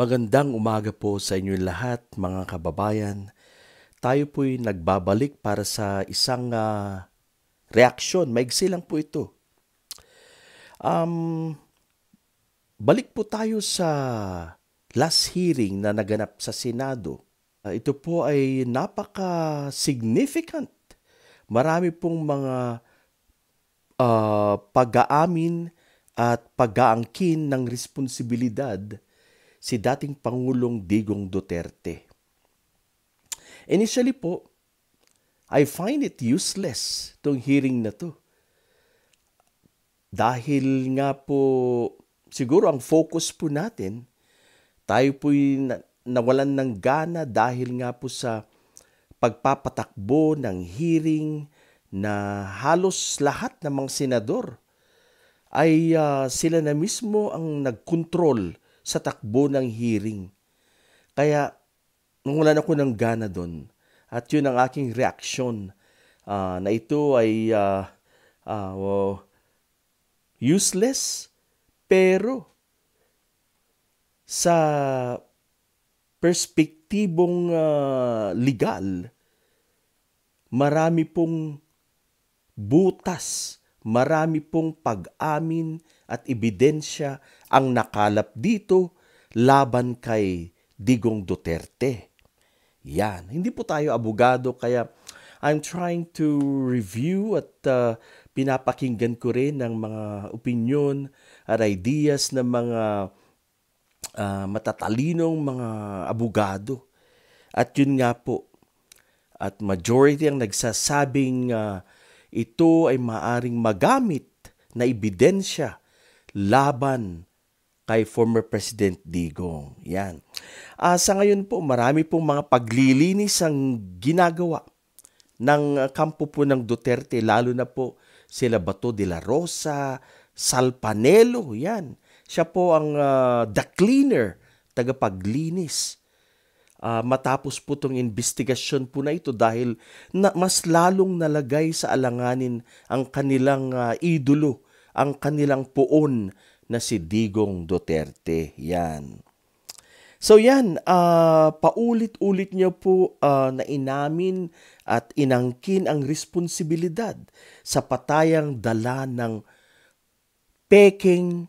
Magandang umaga po sa inyong lahat, mga kababayan. Tayo po'y nagbabalik para sa isang reaksyon. Maigsi lang po ito. Um, Balik po tayo sa last hearing na naganap sa Senado. Ito po ay napaka-significant. Marami pong mga pag-aamin at pag-aangkin ng responsibilidad si dating Pangulong Digong Duterte. Initially po, I find it useless itong hearing na to. Dahil nga po, siguro ang focus po natin, tayo po'y nawalan ng gana dahil nga po sa pagpapatakbo ng hearing na halos lahat ng mga senador ay sila na mismo ang nagkontrol sa takbo ng hearing. Kaya nawalan ako ng gana doon. At yun ang aking reaksyon na ito ay useless, pero sa perspektibong legal, marami pong butas, marami pong pag-amin at ebidensya ang nakalap dito laban kay Digong Duterte. Yan. Hindi po tayo abogado, kaya I'm trying to review at pinapakinggan ko rin ng mga opinyon at ideas ng mga matatalinong mga abogado. At yun nga po, at majority ang nagsasabing ito ay maaring magamit na ebidensya laban kay former President Digong. Yan. Sa ngayon po, marami pong mga paglilinis ang ginagawa ng kampo po ng Duterte, lalo na po sila Bato de la Rosa, Sal Panelo, yan. Siya po ang the cleaner, tagapaglinis. Matapos po itong investigasyon po na ito dahil mas lalong nalagay sa alanganin ang kanilang idolo, ang kanilang poon na si Digong Duterte. Yan. So yan, paulit-ulit niya po na inamin at inangkin ang responsibilidad sa patayang dala ng peking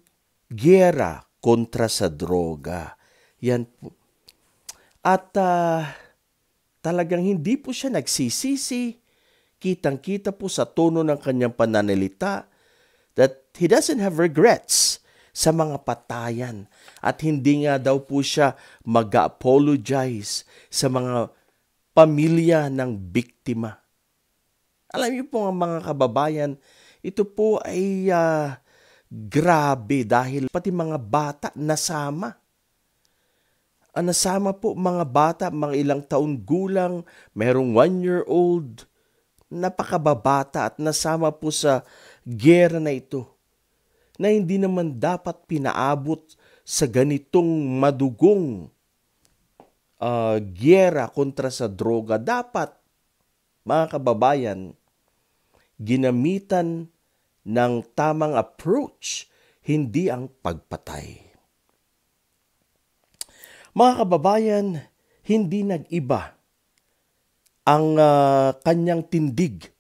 giyera kontra sa droga. Yan po. At talagang hindi po siya nagsisisi. Kitang-kita po sa tono ng kanyang pananalita that he doesn't have regrets sa mga patayan. At hindi nga daw po siya mag-apologize sa mga pamilya ng biktima. Alam niyo po mga kababayan, ito po ay grabe dahil pati mga bata nasama. Nasama po mga bata, mga ilang taon gulang, merong 1-year-old, napakababata at nasama po sa giyera na ito na hindi naman dapat pinaabot sa ganitong madugong giyera kontra sa droga. Dapat, mga kababayan, ginamitan ng tamang approach, hindi ang pagpatay. Mga kababayan, hindi nag-iba ang kanyang tindig,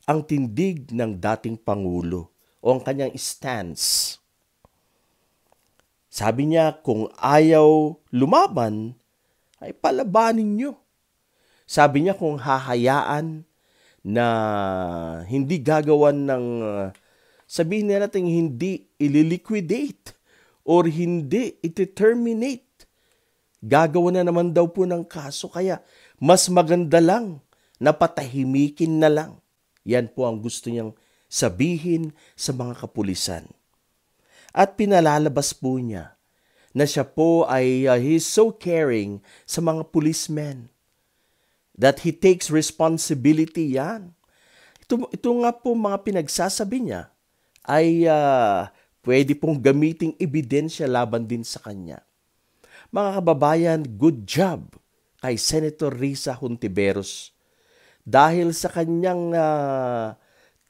ang tindig ng dating Pangulo o ang kanyang stance. Sabi niya, kung ayaw lumaban, ay palabanin niyo. Sabi niya, kung hahayaan na hindi gagawan ng, sabihin na natin, hindi ililiquidate or hindi iti-terminate, gagawa na naman daw po ng kaso, kaya mas maganda lang na patahimikin na lang. Yan po ang gusto niyang sabihin sa mga kapulisan. At pinalalabas po niya na siya po ay he's so caring sa mga policemen that he takes responsibility. Yan. Ito nga po mga pinagsasabi niya ay pwede pong gamiting ebidensya laban din sa kanya. Mga kababayan, good job kay Senator Risa Hontiveros dahil sa kanyang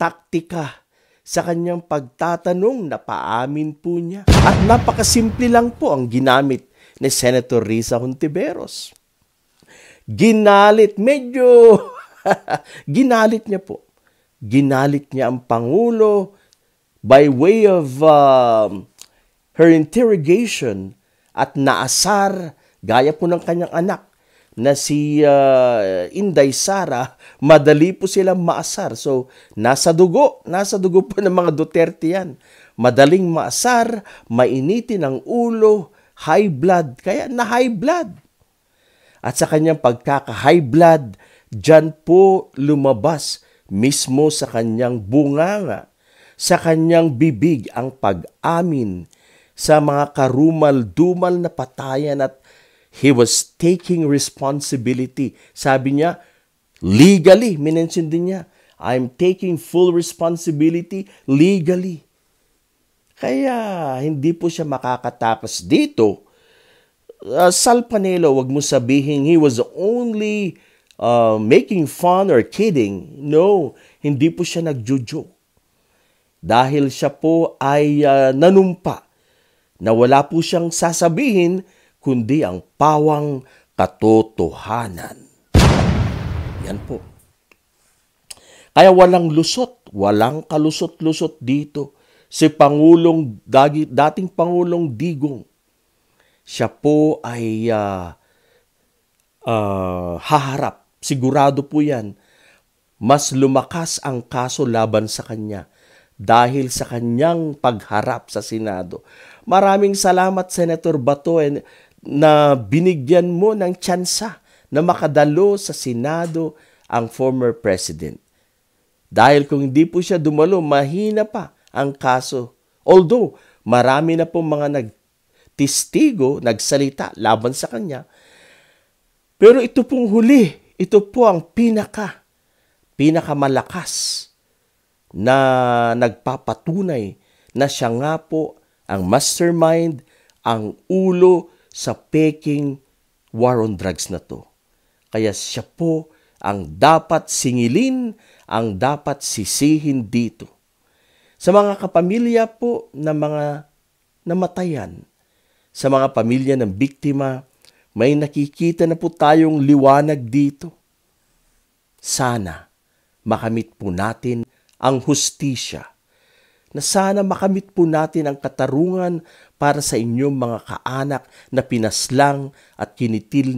taktika, sa kanyang pagtatanong na paamin po niya. At napakasimple lang po ang ginamit ni Senator Risa Hontiveros. Ginalit, medyo ginalit niya po. Ginalit niya ang Pangulo by way of her interrogation at naasar, gaya po ng kanyang anak na si Inday Sara, madali po silang maasar. So, nasa dugo po ng mga Duterte yan. Madaling maasar, mainitin ang ulo, high blood, kaya na high blood. At sa kanyang pagkaka-high blood, dyan po lumabas mismo sa kanyang bunganga, sa kanyang bibig ang pag-amin sa mga karumal-dumal na patayan at he was taking responsibility. Sabi niya, legally, minention din niya, I'm taking full responsibility legally. Kaya hindi po siya makakatakas dito. Sal Panelo, wag mo sabihin he was only making fun or kidding. No, hindi po siya nagjo-joke. Dahil siya po ay nanumpa na wala po siyang sasabihin kundi ang pawang katotohanan. Yan po. Kaya walang lusot, walang kalusot-lusot dito. Si dating Pangulong Digong, siya po ay haharap. Sigurado po yan. Mas lumakas ang kaso laban sa kanya dahil sa kanyang pagharap sa Senado. Maraming salamat, Senator Bato, na binigyan mo ng tsansa na makadalo sa Senado ang former president. Dahil kung hindi po siya dumalo, mahina pa ang kaso. Although, marami na po mga nagtistigo, nagsalita laban sa kanya. Pero ito pong huli, ito po ang pinakamalakas na nagpapatunay na siya nga po ang mastermind, ang ulo sa peking war on drugs na to. Kaya siya po ang dapat singilin, ang dapat sisihin dito. Sa mga kapamilya po na mga namatayan, sa mga pamilya ng biktima, may nakikita na po tayong liwanag dito. Sana makamit po natin ang hustisya, na sana makamit po natin ang katarungan para sa inyong mga kaanak na pinaslang at kinitil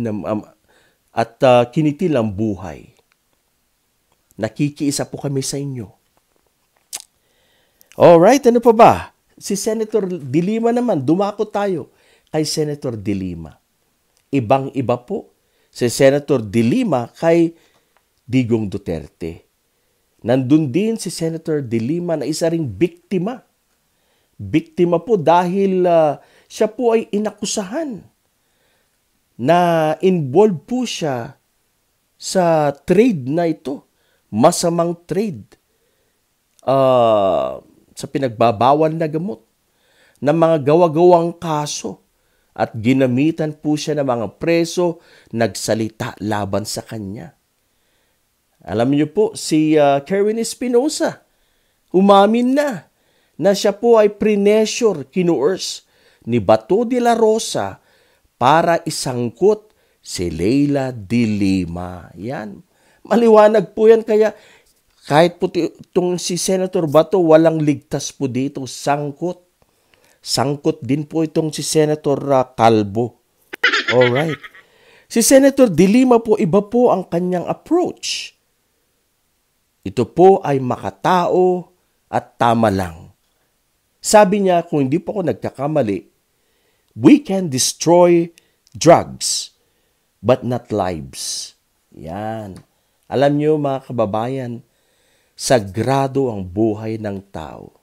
ang buhay. Nakikiisa po kami sa inyo. Alright, ano pa ba? Si Senator De Lima naman, dumako tayo kay Senator De Lima. Ibang-iba po si Senator De Lima kay Digong Duterte. Nandun din si Senator De Lima na isa ring biktima. Biktima po dahil siya po ay inakusahan na involved po siya sa trade na ito. Masamang trade. Sa pinagbabawal na gamot ng mga gawa-gawang kaso at ginamitan po siya ng mga preso nagsalita laban sa kanya. Alam niyo po, si Kerwin Espinosa, umamin na siya po ay pre-pressure, kinuurs ni Bato de la Rosa para isangkot si Leila De Lima. Yan. Maliwanag po yan, kaya kahit po itong si Senator Bato, walang ligtas po dito, sangkot. Sangkot din po itong si Senator Calvo. Alright. Si Senator De Lima po, iba po ang kanyang approach. Ito po ay makatao at tama lang. Sabi niya, kung hindi po ako nagkakamali, we can destroy drugs, but not lives. Yan. Alam niyo mga kababayan, sagrado ang buhay ng tao.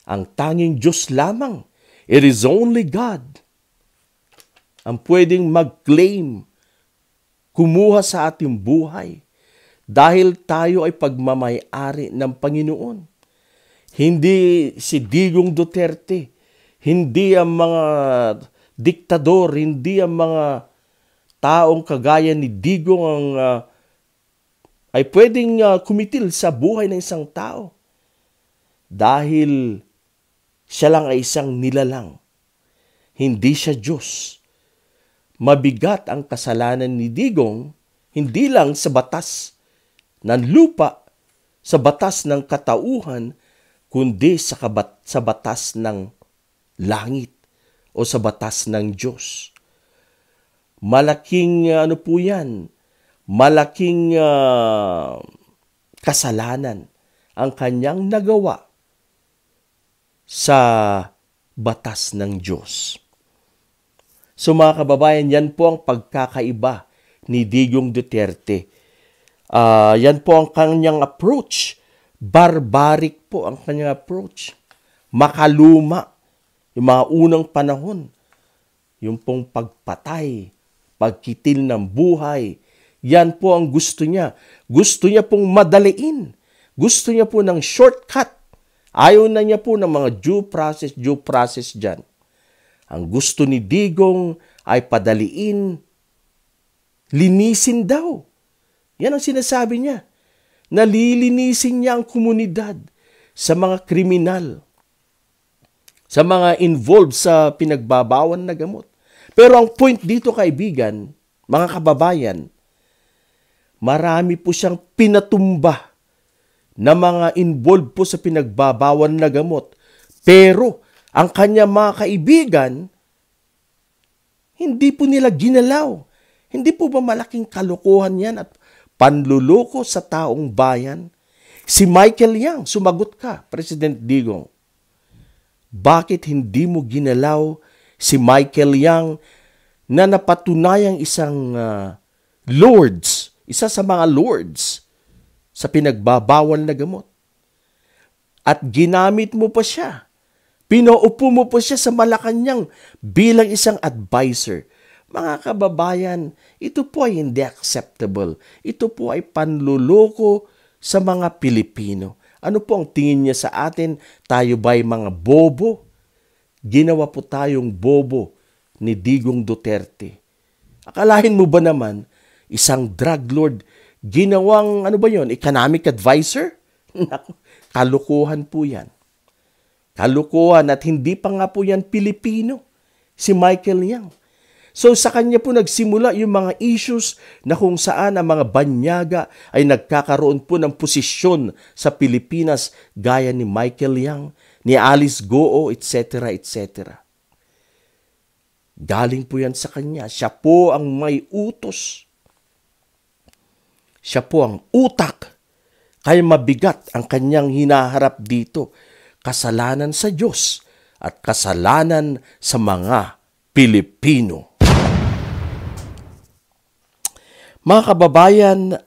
Ang tanging Diyos lamang, it is only God, ang pwedeng mag-claim, kumuha sa ating buhay, dahil tayo ay pagmamay-ari ng Panginoon. Hindi si Digong Duterte, hindi ang mga diktador, hindi ang mga taong kagaya ni Digong ang ay pwedeng kumitil sa buhay ng isang tao. Dahil siya lang ay isang nilalang. hindi siya Diyos. Mabigat ang kasalanan ni Digong, hindi lang sa batas ng lupa, sa batas ng katauhan, kundi sa batas ng langit o sa batas ng Diyos. Malaking po yan, malaking kasalanan ang kanyang nagawa sa batas ng Diyos. So mga kababayan, yan po ang pagkakaiba ni Digong Duterte. Yan po ang kanyang approach. Barbaric po ang kanyang approach. Makaluma. Yung mga unang panahon. Yung pong pagpatay, pagkitil ng buhay. Yan po ang gusto niya. Gusto niya pong madaliin. Gusto niya po ng shortcut. Ayaw na niya po ng mga due process dyan. Ang gusto ni Digong ay padaliin, linisin daw. Yan ang sinasabi niya. Nalilinisin niya ang komunidad sa mga kriminal, sa mga involved sa pinagbabawan na gamot. Pero ang point dito, kaibigan, mga kababayan, marami po siyang pinatumba na mga involved po sa pinagbabawan na gamot. Pero ang kanya mga kaibigan, hindi po nila ginalaw. Hindi po ba malaking kalokohan yan at panluloko sa taong bayan? Si Michael Yang, sumagot ka, President Digong. Bakit hindi mo ginalaw si Michael Yang na napatunayang isang lords, isa sa mga lords sa pinagbabawal na gamot? At ginamit mo pa siya. Pinaupo mo po siya sa Malacanang bilang isang advisor. Mga kababayan, ito po ay hindi acceptable. Ito po ay panluloko sa mga Pilipino. Ano po ang tingin niya sa atin? Tayo ba'y mga bobo? Ginawa po tayong bobo ni Digong Duterte. Akalain mo ba naman, isang drug lord, ginawang, economic advisor? Kalukuhan po yan. Kalukuhan at hindi pa nga po yan Pilipino, si Michael Yang. So sa kanya po nagsimula yung mga issues na kung saan ang mga banyaga ay nagkakaroon po ng posisyon sa Pilipinas gaya ni Michael Yang, ni Alice Goo, etc. etc. Galing po yan sa kanya. Siya po ang may utos. Siya po ang utak. Kaya mabigat ang kanyang hinaharap dito. Kasalanan sa Diyos at kasalanan sa mga Pilipino. Mga kababayan,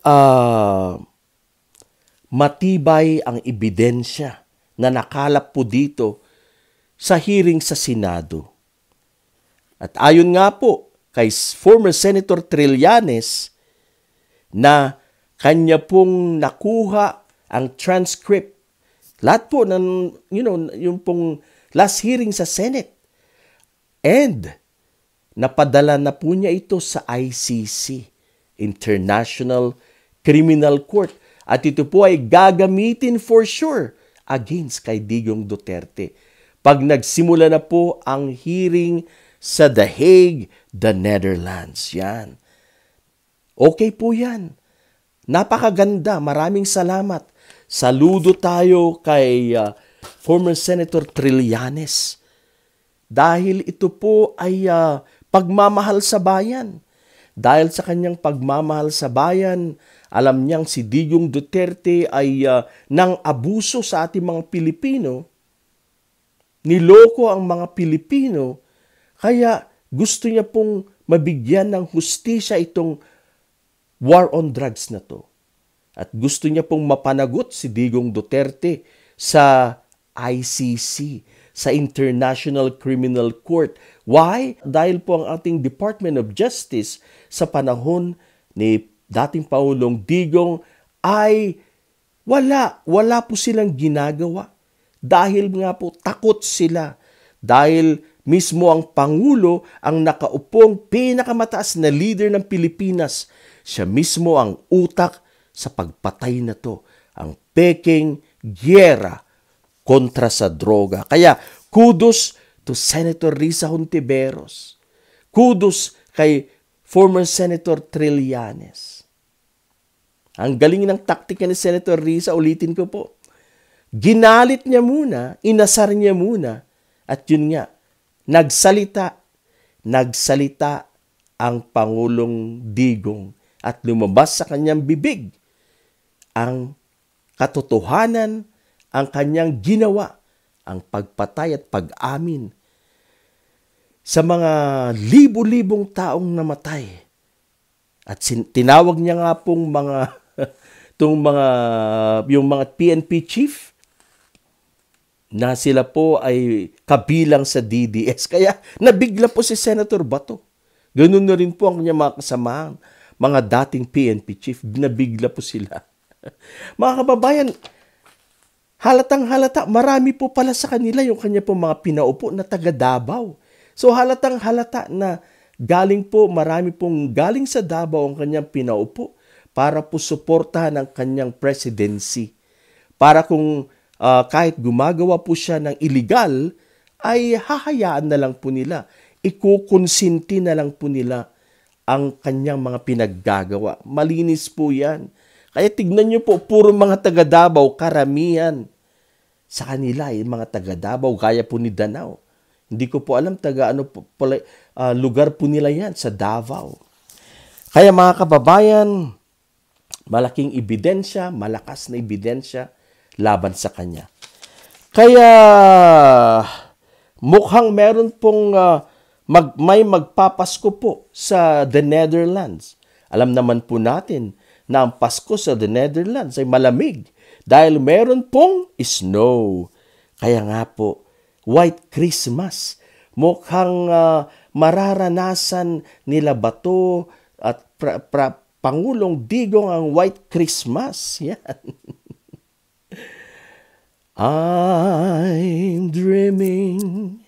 matibay ang ebidensya na nakalap po dito sa hearing sa Senado. At ayon nga po kay former Senator Trillanes na kanya pong nakuha ang transcript. Lahat po ng, yung pong last hearing sa Senate. And napadala na po niya ito sa ICC, International Criminal Court. At ito po ay gagamitin for sure against kay Digong Duterte. Pag nagsimula na po ang hearing sa The Hague, the Netherlands. Yan. Okay po yan. Napakaganda. Maraming salamat. Saludo tayo kay former Senator Trillanes. Dahil ito po ay pagmamahal sa bayan. Dahil sa kanyang pagmamahal sa bayan, alam niyang si Digong Duterte ay nang abuso sa ating mga Pilipino, niloko ang mga Pilipino, kaya gusto niya pong mabigyan ng hustisya itong war on drugs na to. At gusto niya pong mapanagot si Digong Duterte sa ICC, sa International Criminal Court. Why? Dahil po ang ating Department of Justice sa panahon ni dating Pangulong Digong ay wala po silang ginagawa. Dahil nga po takot sila. Dahil mismo ang Pangulo ang nakaupong pinakamataas na leader ng Pilipinas. Siya mismo ang utak sa pagpatay na to, ang peking gyera kontra sa droga. Kaya kudos to Senator Risa Hontiveros. Kudos kay former Senator Trillanes. Ang galing ng taktika ni Senator Risa, ulitin ko po. Ginalit niya muna, inasar niya muna, at yun nga, nagsalita ang Pangulong Digong at lumabas sa kanyang bibig ang katotohanan, ang kanyang ginawa, ang pagpatay at pag-amin sa mga libo-libong taong namatay. At tinawag niya nga pong yung mga PNP chief na sila po ay kabilang sa DDS. Kaya nabigla po si Senator Bato. Ganun na rin po ang kanyang mga kasamahan, mga dating PNP chief. Nabigla po sila. Mga kababayan, halatang-halata, marami po pala sa kanila yung kanya po mga pinaupo na taga Davao. So halatang-halata na marami pong galing sa Davao ang kanyang pinaupo para po suportahan ang kanyang presidency. Para kung kahit gumagawa po siya ng illegal, ay hahayaan na lang po nila. Ikukonsinti na lang po nila ang kanyang mga pinaggagawa. Malinis po yan. Kaya tignan nyo po, puro mga taga Davao, karamihan sa kanila ay mga taga Davao, gaya po ni Danao. Hindi ko po alam lugar po nila yan sa Davao. Kaya mga kababayan, malaking ebidensya, malakas na ebidensya laban sa kanya. Kaya mukhang meron pong may magpapasko po sa the Netherlands. Alam naman po natin na ang Pasko sa the Netherlands ay malamig dahil meron pong snow. Kaya nga po, White Christmas. Mukhang mararanasan nila Bato at Pangulong Digong ang White Christmas. Yan. I'm dreaming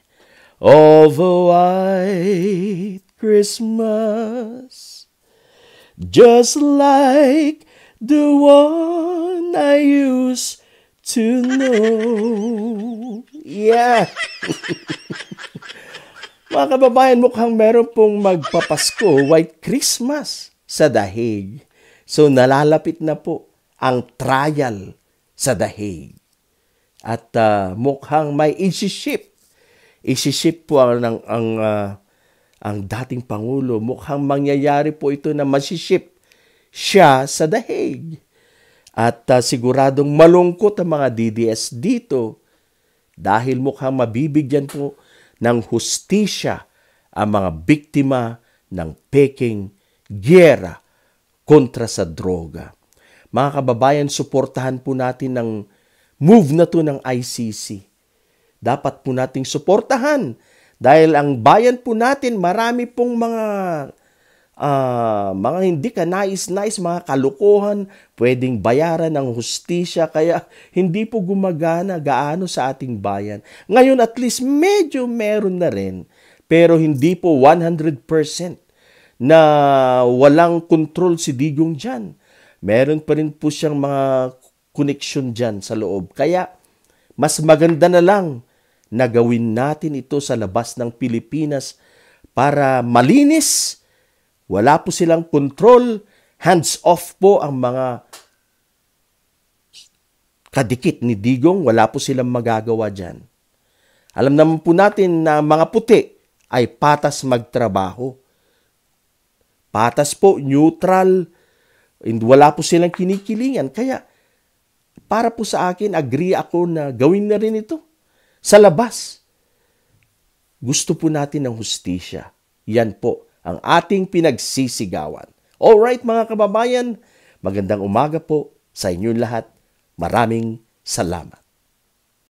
of a white Christmas, just like the one I used to know. Yeah. Mga kababayan, mukhang meron pong magpapasko, White Christmas sa The Hague. So nalalapit na po ang trial sa The Hague. At mukhang may isiship po ang dating Pangulo. Mukhang mangyayari po ito na masiship siya sa The Hague. At siguradong malungkot ang mga DDS dito dahil mukhang mabibigyan po ng hustisya ang mga biktima ng peking gyera kontra sa droga. Mga kababayan, suportahan po natin ang move na to ng ICC. Dapat po nating suportahan dahil ang bayan po natin marami pong mga hindi ka nais-nais, mga kalukuhan, pwedeng bayaran ng hustisya, kaya hindi po gumagana gaano sa ating bayan. Ngayon at least medyo meron na rin, pero hindi po 100% na walang control si Digong dyan. Meron pa rin po siyang mga connection dyan sa loob. Kaya mas maganda na lang na gawin natin ito sa labas ng Pilipinas para malinis. Wala po silang control, hands off po ang mga kadikit ni Digong, wala po silang magagawa dyan. Alam naman po natin na mga puti ay patas magtrabaho. Patas po, neutral, wala po silang kinikilingan. Kaya para po sa akin, agree ako na gawin na rin ito sa labas. Gusto po natin ng hustisya. Yan po ang ating pinagsisigawan. Alright mga kababayan, magandang umaga po sa inyong lahat. Maraming salamat.